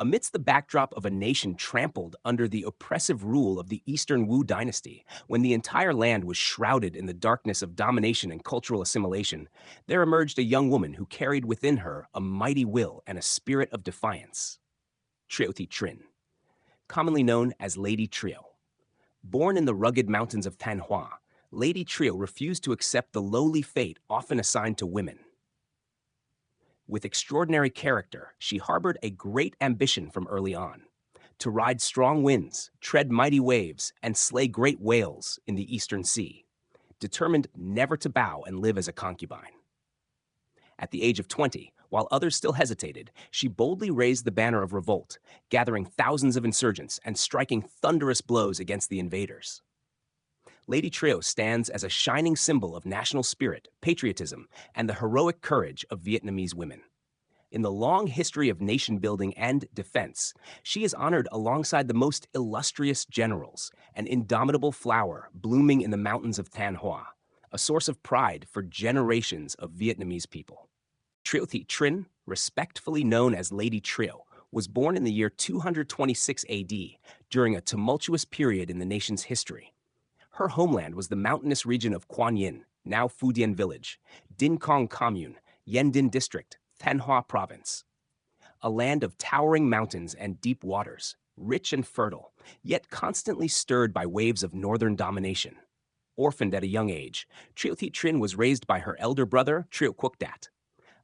Amidst the backdrop of a nation trampled under the oppressive rule of the Eastern Wu dynasty, when the entire land was shrouded in the darkness of domination and cultural assimilation, there emerged a young woman who carried within her a mighty will and a spirit of defiance. Triệu Thị Trinh, commonly known as Lady Trieu. Born in the rugged mountains of Thanh Lady Trieu refused to accept the lowly fate often assigned to women. With extraordinary character, she harbored a great ambition from early on: to ride strong winds, tread mighty waves, and slay great whales in the Eastern Sea, determined never to bow and live as a concubine. At the age of 20, while others still hesitated, she boldly raised the banner of revolt, gathering thousands of insurgents and striking thunderous blows against the invaders. Lady Trieu stands as a shining symbol of national spirit, patriotism, and the heroic courage of Vietnamese women. In the long history of nation building and defense, she is honored alongside the most illustrious generals, an indomitable flower blooming in the mountains of Thanh Hoa, a source of pride for generations of Vietnamese people. Triệu Thị Trinh, respectfully known as Lady Trieu, was born in the year 226 AD during a tumultuous period in the nation's history. Her homeland was the mountainous region of Quan Yin, now Phu Dien Village, Din Cong Commune, Yen Din District, Thanh Hoa Province. A land of towering mountains and deep waters, rich and fertile, yet constantly stirred by waves of northern domination. Orphaned at a young age, Triệu Thị Trinh was raised by her elder brother, Triệu Quốc Dat,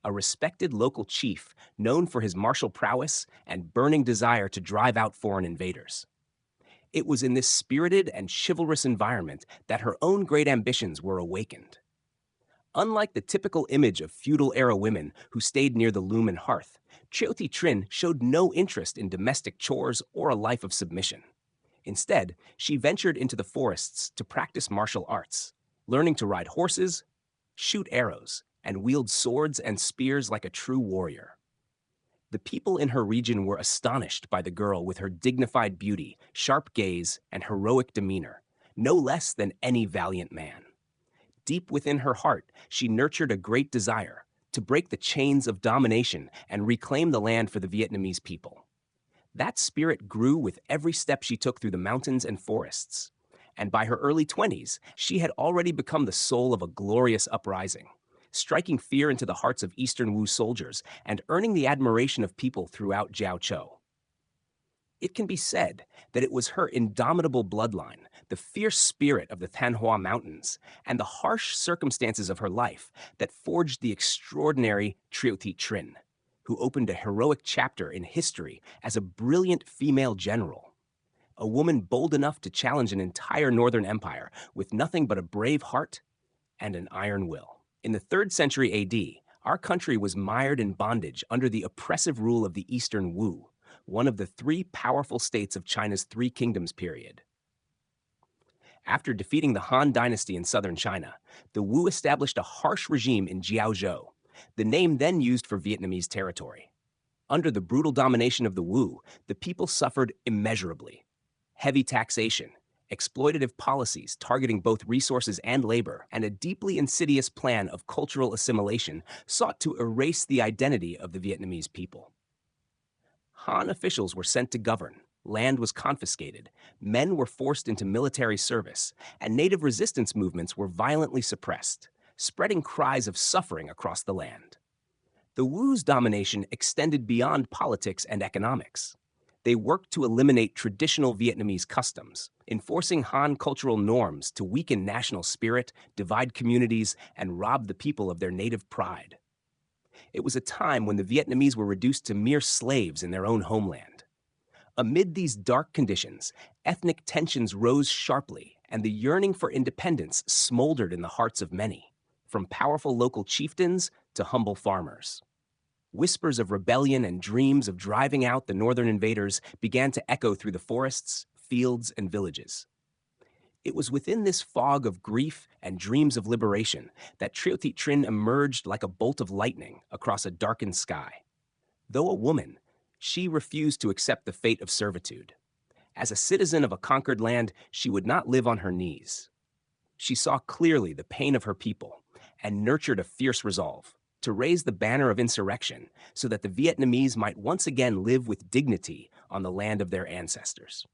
a respected local chief known for his martial prowess and burning desire to drive out foreign invaders. It was in this spirited and chivalrous environment that her own great ambitions were awakened. Unlike the typical image of feudal-era women who stayed near the loom and hearth, Triệu Thị Trinh showed no interest in domestic chores or a life of submission. Instead, she ventured into the forests to practice martial arts, learning to ride horses, shoot arrows, and wield swords and spears like a true warrior. The people in her region were astonished by the girl with her dignified beauty, sharp gaze, and heroic demeanor, no less than any valiant man. Deep within her heart, she nurtured a great desire to break the chains of domination and reclaim the land for the Vietnamese people. That spirit grew with every step she took through the mountains and forests, and by her early 20s, she had already become the soul of a glorious uprising, striking fear into the hearts of Eastern Wu soldiers and earning the admiration of people throughout Jiaoqiu. It can be said that it was her indomitable bloodline, the fierce spirit of the Thanh Hoa Mountains, and the harsh circumstances of her life that forged the extraordinary Triệu Thị Trinh, who opened a heroic chapter in history as a brilliant female general. A woman bold enough to challenge an entire northern empire with nothing but a brave heart and an iron will. In the 3rd century AD, our country was mired in bondage under the oppressive rule of the Eastern Wu, one of the 3 powerful states of China's Three Kingdoms period. After defeating the Han Dynasty in southern China, the Wu established a harsh regime in Jiaozhou, the name then used for Vietnamese territory. Under the brutal domination of the Wu, the people suffered immeasurably. Heavy taxation, exploitative policies targeting both resources and labor, and a deeply insidious plan of cultural assimilation sought to erase the identity of the Vietnamese people. Han officials were sent to govern, land was confiscated, men were forced into military service, and native resistance movements were violently suppressed, spreading cries of suffering across the land. The Wu's domination extended beyond politics and economics. They worked to eliminate traditional Vietnamese customs, enforcing Han cultural norms to weaken national spirit, divide communities, and rob the people of their native pride. It was a time when the Vietnamese were reduced to mere slaves in their own homeland. Amid these dark conditions, ethnic tensions rose sharply, and the yearning for independence smoldered in the hearts of many, from powerful local chieftains to humble farmers. Whispers of rebellion and dreams of driving out the northern invaders began to echo through the forests, fields, and villages. It was within this fog of grief and dreams of liberation that Triệu Thị Trinh emerged like a bolt of lightning across a darkened sky. Though a woman, she refused to accept the fate of servitude. As a citizen of a conquered land, she would not live on her knees. She saw clearly the pain of her people and nurtured a fierce resolve to raise the banner of insurrection so that the Vietnamese might once again live with dignity on the land of their ancestors.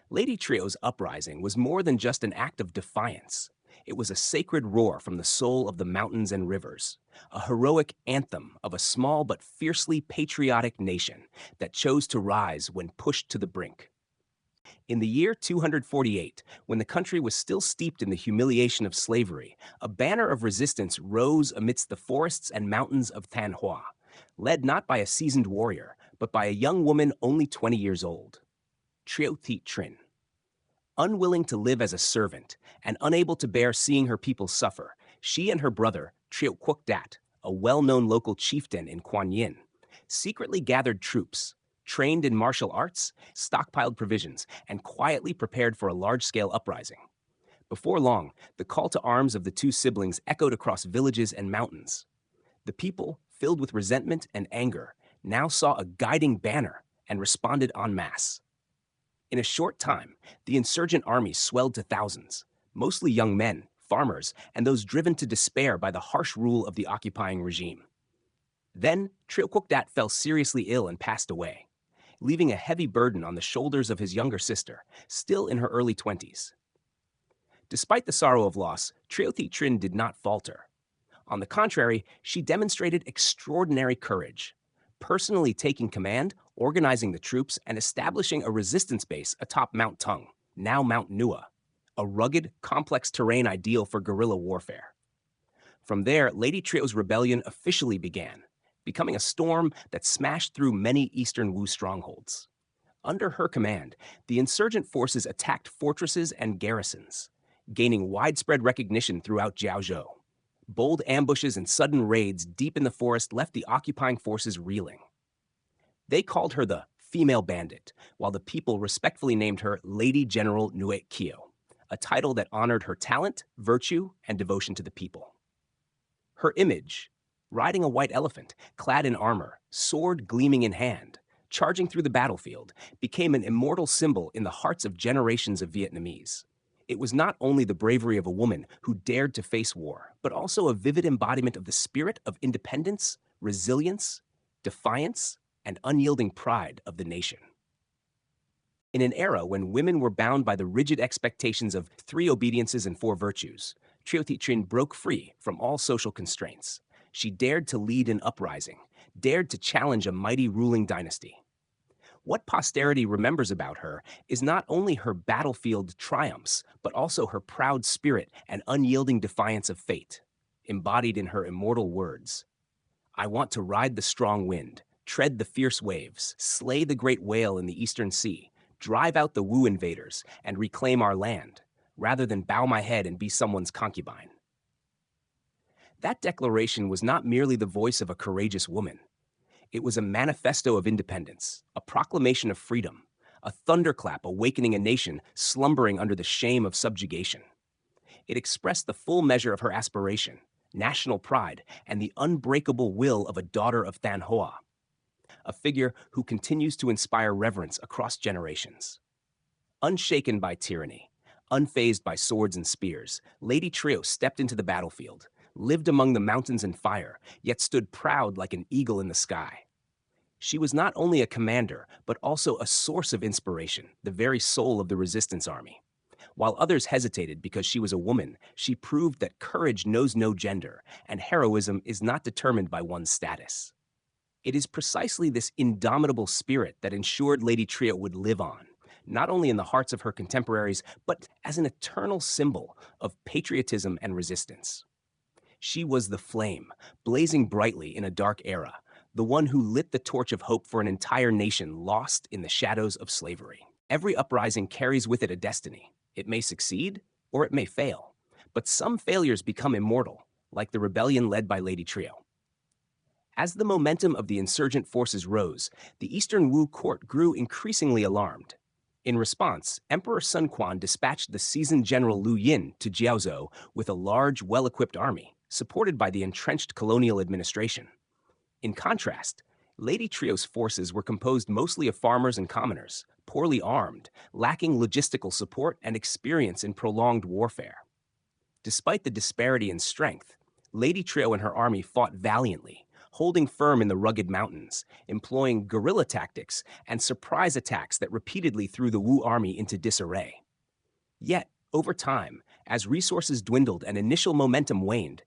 Lady Trieu's uprising was more than just an act of defiance. It was a sacred roar from the soul of the mountains and rivers, a heroic anthem of a small but fiercely patriotic nation that chose to rise when pushed to the brink. In the year 248, when the country was still steeped in the humiliation of slavery, a banner of resistance rose amidst the forests and mountains of Thanh Hoa, led not by a seasoned warrior, but by a young woman only 20 years old, Triệu Thị Trinh. Unwilling to live as a servant and unable to bear seeing her people suffer, she and her brother, Triệu Quốc Dat, a well-known local chieftain in Quan Yin, secretly gathered troops, trained in martial arts, stockpiled provisions, and quietly prepared for a large-scale uprising. Before long, the call to arms of the two siblings echoed across villages and mountains. The people, filled with resentment and anger, now saw a guiding banner and responded en masse. In a short time, the insurgent army swelled to thousands, mostly young men, farmers, and those driven to despair by the harsh rule of the occupying regime. Then, Triệu Quốc Dat fell seriously ill and passed away, leaving a heavy burden on the shoulders of his younger sister, still in her early 20s. Despite the sorrow of loss, Triệu Thị Trinh did not falter. On the contrary, she demonstrated extraordinary courage, personally taking command, organizing the troops, and establishing a resistance base atop Mount Tung, now Mount Nua, a rugged, complex terrain ideal for guerrilla warfare. From there, Lady Trieu's rebellion officially began, becoming a storm that smashed through many Eastern Wu strongholds. Under her command, the insurgent forces attacked fortresses and garrisons, gaining widespread recognition throughout Jiaozhou. Bold ambushes and sudden raids deep in the forest left the occupying forces reeling. They called her the female bandit, while the people respectfully named her Lady General Nuet Kio, a title that honored her talent, virtue, and devotion to the people. Her image, riding a white elephant, clad in armor, sword gleaming in hand, charging through the battlefield, became an immortal symbol in the hearts of generations of Vietnamese. It was not only the bravery of a woman who dared to face war, but also a vivid embodiment of the spirit of independence, resilience, defiance, and unyielding pride of the nation. In an era when women were bound by the rigid expectations of 3 obediences and 4 virtues, Triệu Thị Trinh broke free from all social constraints. She dared to lead an uprising, dared to challenge a mighty ruling dynasty. What posterity remembers about her is not only her battlefield triumphs, but also her proud spirit and unyielding defiance of fate, embodied in her immortal words. I want to ride the strong wind, tread the fierce waves, slay the great whale in the eastern sea, drive out the Wu invaders, and reclaim our land, rather than bow my head and be someone's concubine. That declaration was not merely the voice of a courageous woman. It was a manifesto of independence, a proclamation of freedom, a thunderclap awakening a nation slumbering under the shame of subjugation. It expressed the full measure of her aspiration, national pride, and the unbreakable will of a daughter of Thanh Hoa, a figure who continues to inspire reverence across generations. Unshaken by tyranny, unfazed by swords and spears, Lady Trieu stepped into the battlefield, lived among the mountains and fire, yet stood proud like an eagle in the sky. She was not only a commander, but also a source of inspiration, the very soul of the resistance army. While others hesitated because she was a woman, she proved that courage knows no gender, and heroism is not determined by one's status. It is precisely this indomitable spirit that ensured Lady Trieu would live on, not only in the hearts of her contemporaries, but as an eternal symbol of patriotism and resistance. She was the flame, blazing brightly in a dark era, the one who lit the torch of hope for an entire nation lost in the shadows of slavery. Every uprising carries with it a destiny. It may succeed, or it may fail, but some failures become immortal, like the rebellion led by Lady Trieu. As the momentum of the insurgent forces rose, the Eastern Wu court grew increasingly alarmed. In response, Emperor Sun Quan dispatched the seasoned general Liu Yin to Jiaozhou with a large, well-equipped army, supported by the entrenched colonial administration. In contrast, Lady Trieu's forces were composed mostly of farmers and commoners, poorly armed, lacking logistical support and experience in prolonged warfare. Despite the disparity in strength, Lady Trieu and her army fought valiantly, holding firm in the rugged mountains, employing guerrilla tactics and surprise attacks that repeatedly threw the Wu army into disarray. Yet, over time, as resources dwindled and initial momentum waned,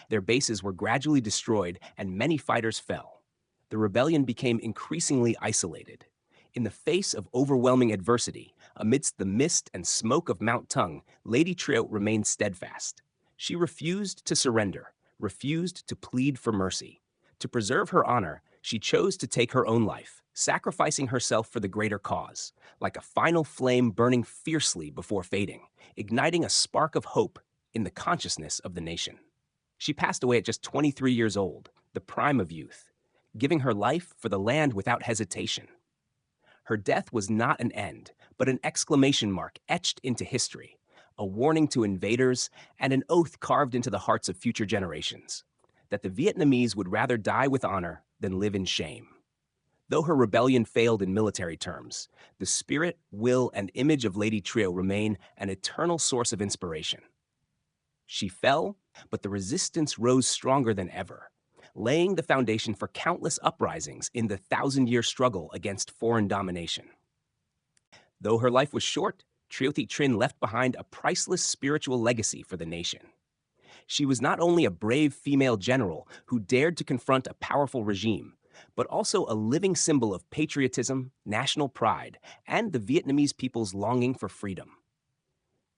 their bases were gradually destroyed and many fighters fell. The rebellion became increasingly isolated. In the face of overwhelming adversity, amidst the mist and smoke of Mount Tung, Lady Trieu remained steadfast. She refused to surrender, refused to plead for mercy. To preserve her honor, she chose to take her own life, sacrificing herself for the greater cause, like a final flame burning fiercely before fading, igniting a spark of hope in the consciousness of the nation. She passed away at just 23 years old, the prime of youth, giving her life for the land without hesitation. Her death was not an end, but an exclamation mark etched into history, a warning to invaders and an oath carved into the hearts of future generations, that the Vietnamese would rather die with honor than live in shame. Though her rebellion failed in military terms, the spirit, will, and image of Lady Trieu remain an eternal source of inspiration. She fell, but the resistance rose stronger than ever, laying the foundation for countless uprisings in the thousand-year struggle against foreign domination. Though her life was short, Triệu Thị Trinh left behind a priceless spiritual legacy for the nation. She was not only a brave female general who dared to confront a powerful regime, but also a living symbol of patriotism, national pride, and the Vietnamese people's longing for freedom.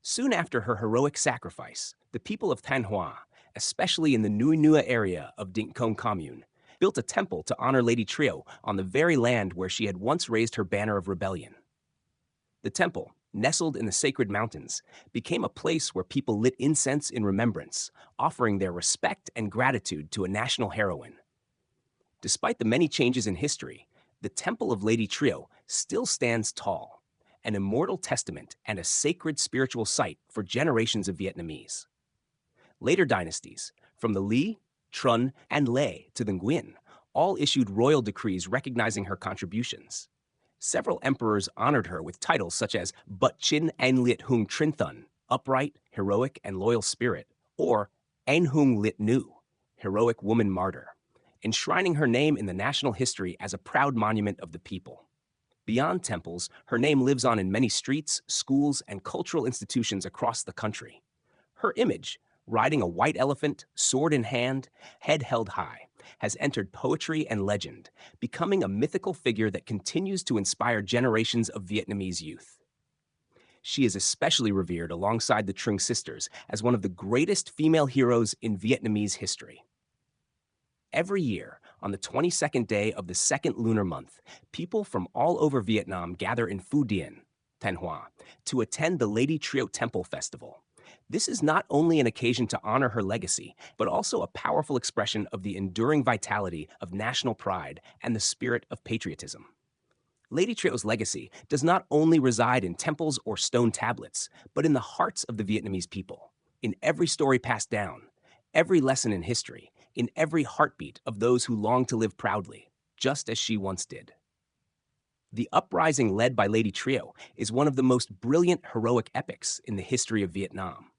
Soon after her heroic sacrifice, the people of Thanh Hoa, especially in the Nui Nua area of Dinh Công commune, built a temple to honor Lady Trieu on the very land where she had once raised her banner of rebellion. The temple, nestled in the sacred mountains, became a place where people lit incense in remembrance, offering their respect and gratitude to a national heroine. Despite the many changes in history, the Temple of Lady Trieu still stands tall, an immortal testament and a sacred spiritual site for generations of Vietnamese. Later dynasties, from the Lý, Trun, and Lê to the Nguyen, all issued royal decrees recognizing her contributions. Several emperors honored her with titles such as But Chin An Liet Hung Trinh Thun, upright, heroic, and loyal spirit, or An Hung Liet Nu, heroic woman martyr, enshrining her name in the national history as a proud monument of the people. Beyond temples, her name lives on in many streets, schools, and cultural institutions across the country. Her image, riding a white elephant, sword in hand, head held high, has entered poetry and legend, becoming a mythical figure that continues to inspire generations of Vietnamese youth. She is especially revered alongside the Trung sisters as one of the greatest female heroes in Vietnamese history. Every year, on the 22nd day of the second lunar month, people from all over Vietnam gather in Phu Dien, Thanh Hoa, to attend the Lady Trieu Temple Festival. This is not only an occasion to honor her legacy, but also a powerful expression of the enduring vitality of national pride and the spirit of patriotism. Lady Trieu's legacy does not only reside in temples or stone tablets, but in the hearts of the Vietnamese people, in every story passed down, every lesson in history, in every heartbeat of those who long to live proudly, just as she once did. The uprising led by Lady Trieu is one of the most brilliant heroic epics in the history of Vietnam.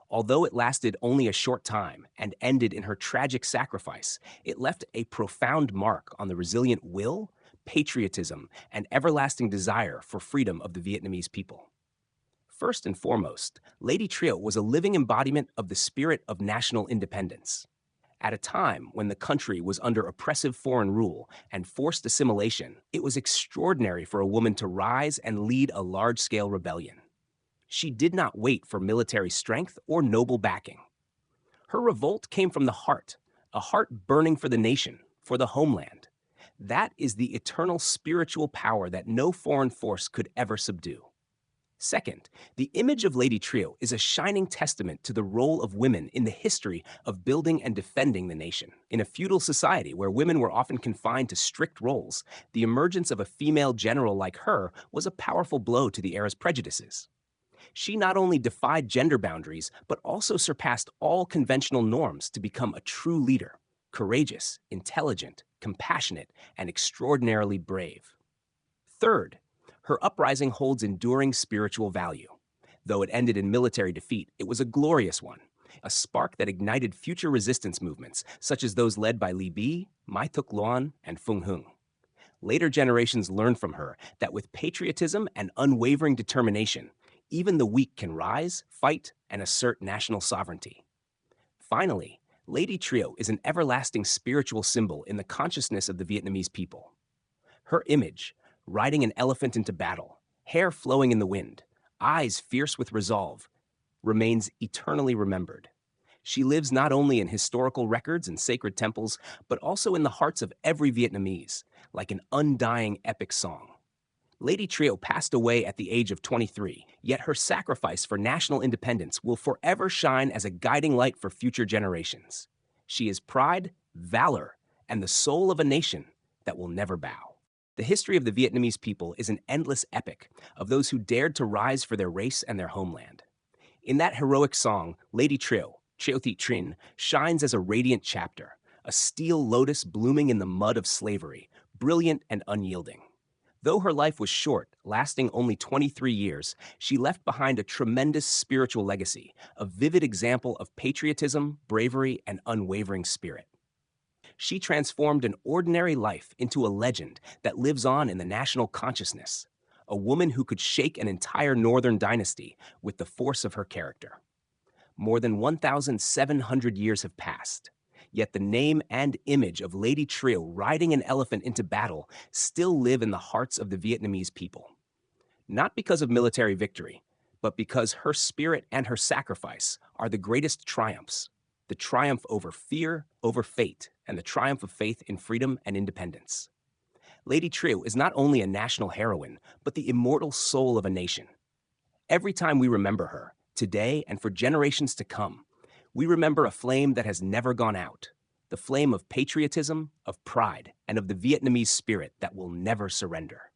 Although it lasted only a short time and ended in her tragic sacrifice, it left a profound mark on the resilient will, patriotism, and everlasting desire for freedom of the Vietnamese people. First and foremost, Lady Trieu was a living embodiment of the spirit of national independence. At a time when the country was under oppressive foreign rule and forced assimilation, it was extraordinary for a woman to rise and lead a large-scale rebellion. She did not wait for military strength or noble backing. Her revolt came from the heart, a heart burning for the nation, for the homeland. That is the eternal spiritual power that no foreign force could ever subdue. Second, the image of Lady Trieu is a shining testament to the role of women in the history of building and defending the nation. In a feudal society where women were often confined to strict roles, the emergence of a female general like her was a powerful blow to the era's prejudices. She not only defied gender boundaries, but also surpassed all conventional norms to become a true leader, courageous, intelligent, compassionate, and extraordinarily brave. Third, her uprising holds enduring spiritual value. Though it ended in military defeat, it was a glorious one, a spark that ignited future resistance movements, such as those led by Li Bi, Mai Tuk Loan, and Fung Hung. Later generations learned from her that with patriotism and unwavering determination, even the weak can rise, fight, and assert national sovereignty. Finally, Lady Trieu is an everlasting spiritual symbol in the consciousness of the Vietnamese people. Her image, riding an elephant into battle, hair flowing in the wind, eyes fierce with resolve, remains eternally remembered. She lives not only in historical records and sacred temples, but also in the hearts of every Vietnamese, like an undying epic song. Lady Trieu passed away at the age of 23, yet her sacrifice for national independence will forever shine as a guiding light for future generations. She is pride, valor, and the soul of a nation that will never bow. The history of the Vietnamese people is an endless epic of those who dared to rise for their race and their homeland. In that heroic song, Lady Trieu, Triệu Thị Trinh, shines as a radiant chapter, a steel lotus blooming in the mud of slavery, brilliant and unyielding. Though her life was short, lasting only 23 years, she left behind a tremendous spiritual legacy, a vivid example of patriotism, bravery, and unwavering spirit. She transformed an ordinary life into a legend that lives on in the national consciousness, a woman who could shake an entire northern dynasty with the force of her character. More than 1,700 years have passed, yet the name and image of Lady Trieu riding an elephant into battle still live in the hearts of the Vietnamese people. Not because of military victory, but because her spirit and her sacrifice are the greatest triumphs, the triumph over fear, over fate, and the triumph of faith in freedom and independence. Lady Trieu is not only a national heroine, but the immortal soul of a nation. Every time we remember her, today and for generations to come, we remember a flame that has never gone out, the flame of patriotism, of pride, and of the Vietnamese spirit that will never surrender.